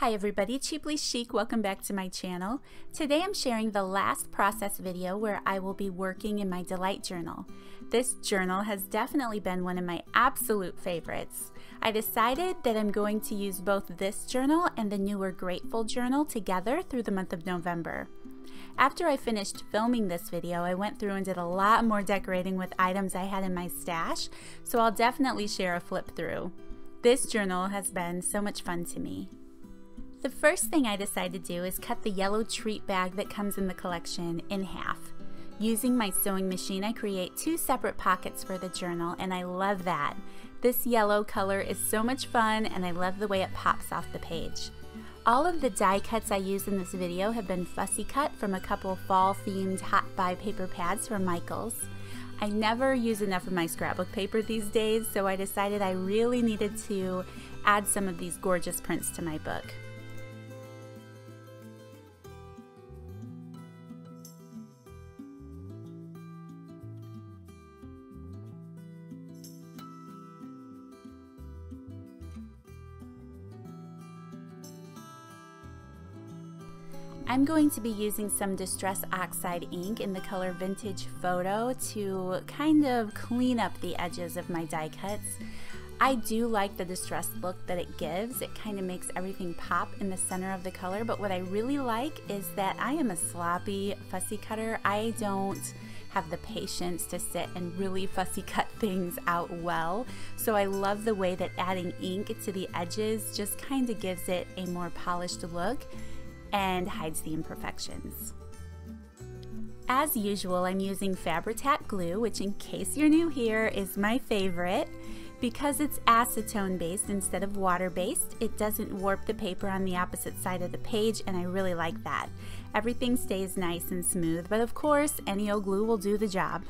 Hi everybody, Cheaply Chic, welcome back to my channel. Today I'm sharing the last process video where I will be working in my Delight journal. This journal has definitely been one of my absolute favorites. I decided that I'm going to use both this journal and the newer Grateful journal together through the month of November. After I finished filming this video, I went through and did a lot more decorating with items I had in my stash, so I'll definitely share a flip through. This journal has been so much fun to me. The first thing I decided to do is cut the yellow treat bag that comes in the collection in half. Using my sewing machine, I create two separate pockets for the journal, and I love that. This yellow color is so much fun, and I love the way it pops off the page. All of the die cuts I use in this video have been fussy cut from a couple fall-themed Hot Buy paper pads from Michaels. I never use enough of my scrapbook paper these days, so I decided I really needed to add some of these gorgeous prints to my book. I'm going to be using some Distress Oxide ink in the color Vintage Photo to kind of clean up the edges of my die cuts. I do like the distressed look that it gives. It kind of makes everything pop in the center of the color, but what I really like is that I am a sloppy fussy cutter. I don't have the patience to sit and really fussy cut things out well, so I love the way that adding ink to the edges just kind of gives it a more polished look and hides the imperfections. As usual, I'm using Fabri-Tac glue, which in case you're new here is my favorite. Because it's acetone based instead of water based, it doesn't warp the paper on the opposite side of the page, and I really like that. Everything stays nice and smooth, but of course any old glue will do the job.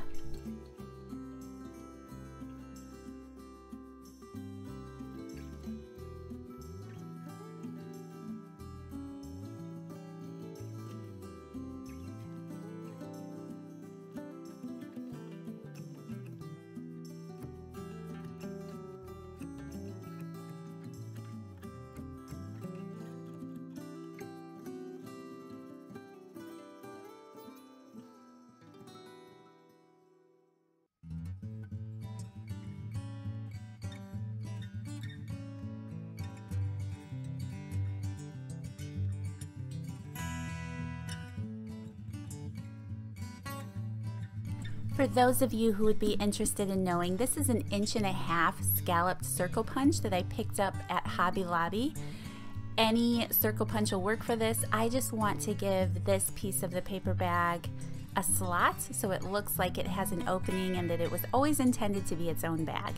For those of you who would be interested in knowing, this is an 1.5 inch scalloped circle punch that I picked up at Hobby Lobby. Any circle punch will work for this. I just want to give this piece of the paper bag a slot so it looks like it has an opening and that it was always intended to be its own bag.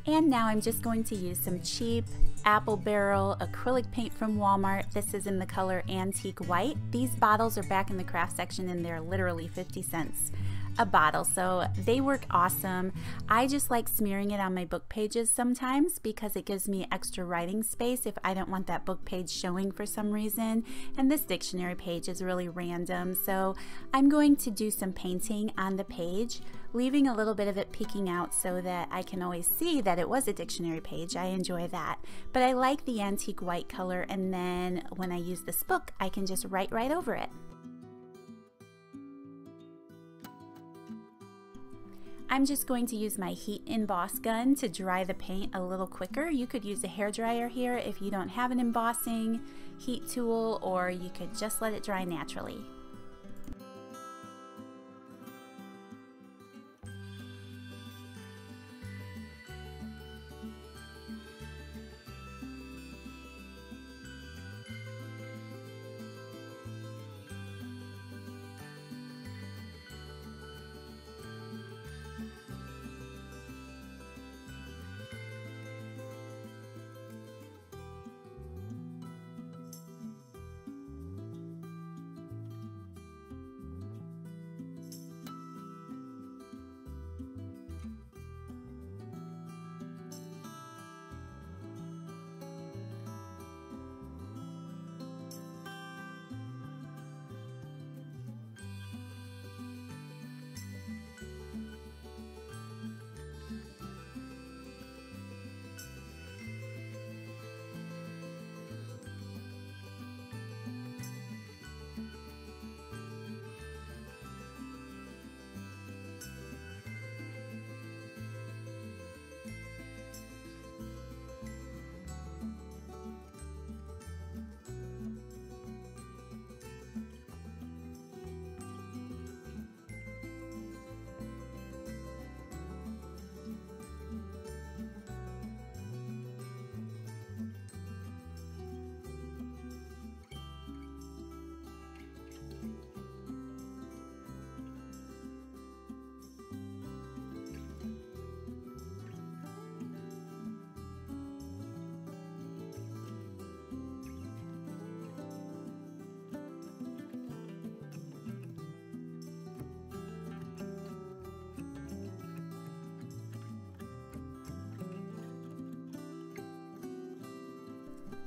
And now I'm just going to use some cheap apple barrel acrylic paint from Walmart. This is in the color Antique White. These bottles are back in the craft section and they're literally 50 cents a bottle, so they work awesome. I just like smearing it on my book pages sometimes because it gives me extra writing space if I don't want that book page showing for some reason, and this dictionary page is really random, so I'm going to do some painting on the page, leaving a little bit of it peeking out so that I can always see that it was a dictionary page. I enjoy that, but I like the antique white color, and then when I use this book I can just write right over it. I'm just going to use my heat emboss gun to dry the paint a little quicker. You could use a hairdryer here if you don't have an embossing heat tool, or you could just let it dry naturally.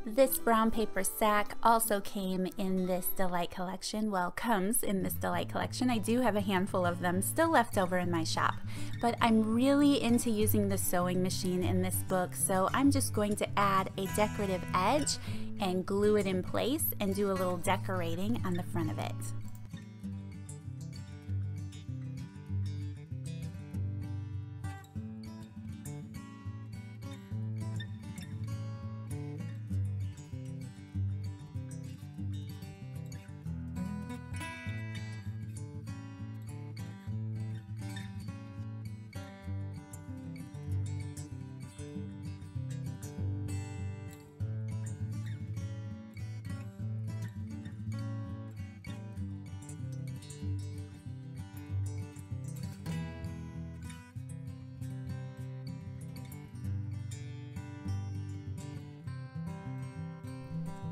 This brown paper sack also came in this Delight collection. Well, comes in this Delight collection. I do have a handful of them still left over in my shop, but I'm really into using the sewing machine in this book, so I'm just going to add a decorative edge and glue it in place and do a little decorating on the front of it.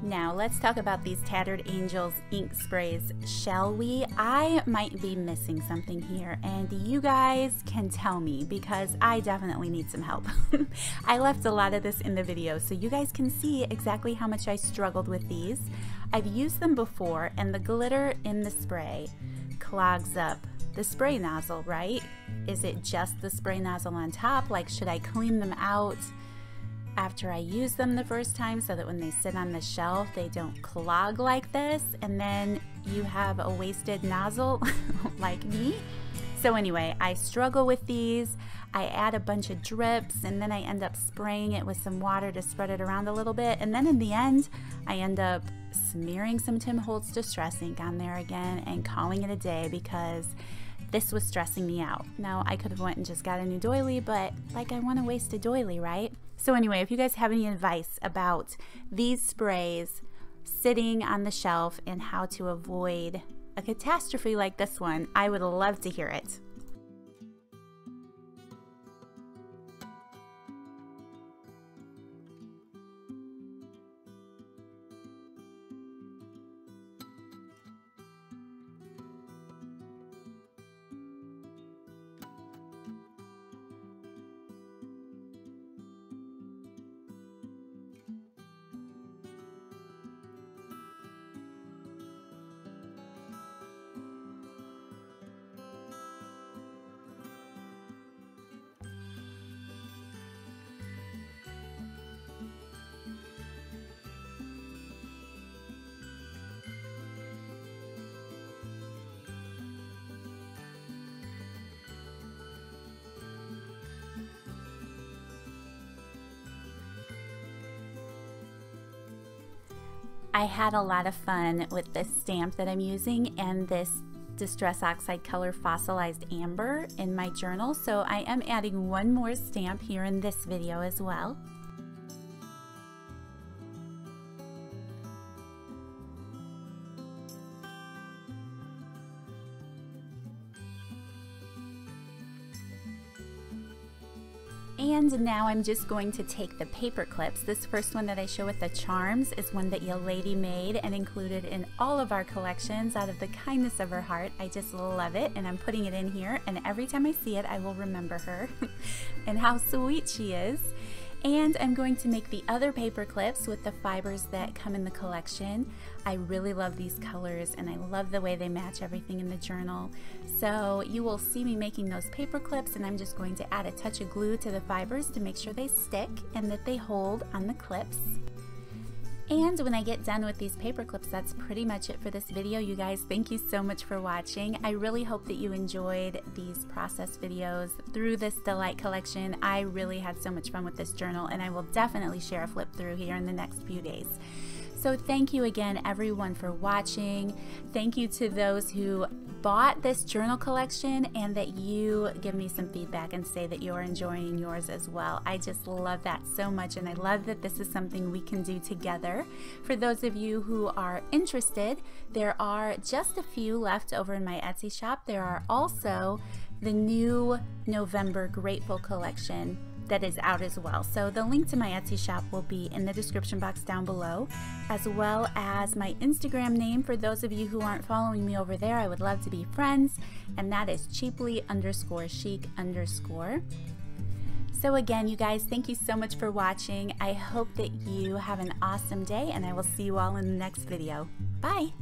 Now let's talk about these Tattered Angels ink sprays, shall we? I might be missing something here, and you guys can tell me because I definitely need some help. I left a lot of this in the video so you guys can see exactly how much I struggled with these. I've used them before, and the glitter in the spray clogs up the spray nozzle, right? Is it just the spray nozzle on top? Like, should I clean them out after I use them the first time so that when they sit on the shelf they don't clog like this, and then you have a wasted nozzle like me? So anyway, I struggle with these. I add a bunch of drips and then I end up spraying it with some water to spread it around a little bit, and then in the end I end up smearing some Tim Holtz Distress ink on there again and calling it a day because this was stressing me out. Now I could have went and just got a new doily, but like, I want to waste a doily, right? So anyway, if you guys have any advice about these sprays sitting on the shelf and how to avoid a catastrophe like this one, I would love to hear it. I had a lot of fun with this stamp that I'm using and this Distress Oxide Color Fossilized Amber in my journal, so I am adding one more stamp here in this video as well. And now I'm just going to take the paper clips. This first one that I show with the charms is one that Lady made and included in all of our collections out of the kindness of her heart. I just love it, and I'm putting it in here, and every time I see it I will remember her and how sweet she is. And I'm going to make the other paper clips with the fibers that come in the collection. I really love these colors and I love the way they match everything in the journal. So you will see me making those paper clips, and I'm just going to add a touch of glue to the fibers to make sure they stick and that they hold on the clips. And when I get done with these paper clips, that's pretty much it for this video, you guys. Thank you so much for watching. I really hope that you enjoyed these process videos through this Delight collection. I really had so much fun with this journal, and I will definitely share a flip through here in the next few days. So thank you again, everyone, for watching. Thank you to those who bought this journal collection and that you give me some feedback and say that you're enjoying yours as well. I just love that so much, and I love that this is something we can do together. For those of you who are interested, there are just a few left over in my Etsy shop. There are also the new November Grateful collection that is out as well. So the link to my Etsy shop will be in the description box down below, as well as my Instagram name. For those of you who aren't following me over there, I would love to be friends, and that is cheaply_chic_. So again, you guys, thank you so much for watching. I hope that you have an awesome day, and I will see you all in the next video. Bye!